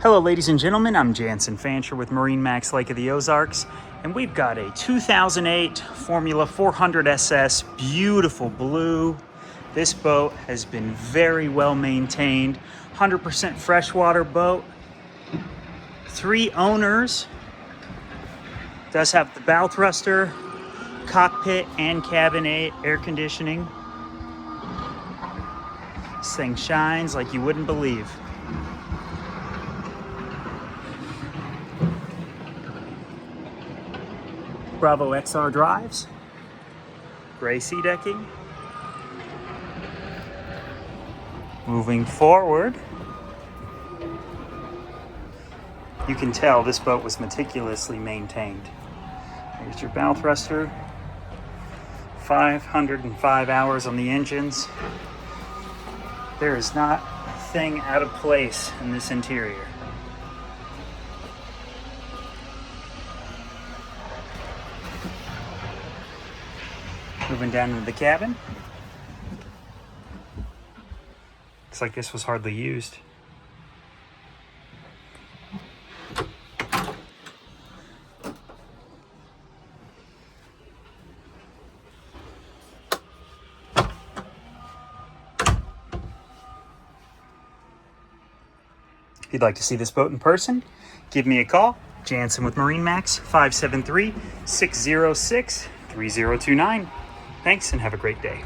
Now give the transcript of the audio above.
Hello ladies and gentlemen, I'm Jansen Fancher with MarineMax Lake of the Ozarks, and we've got a 2008 Formula 400 SS, beautiful blue. This boat has been very well maintained, 100% freshwater boat, 3 owners, does have the bow thruster, cockpit and cabin air conditioning. This thing shines like you wouldn't believe. Bravo XR drives, gray sea decking. Moving forward, you can tell this boat was meticulously maintained. Here's your bow thruster, 505 hours on the engines. There is not a thing out of place in this interior. Moving down into the cabin. Looks like this was hardly used. If you'd like to see this boat in person, give me a call. Jansen with MarineMax, 573-606-3029. Thanks and have a great day.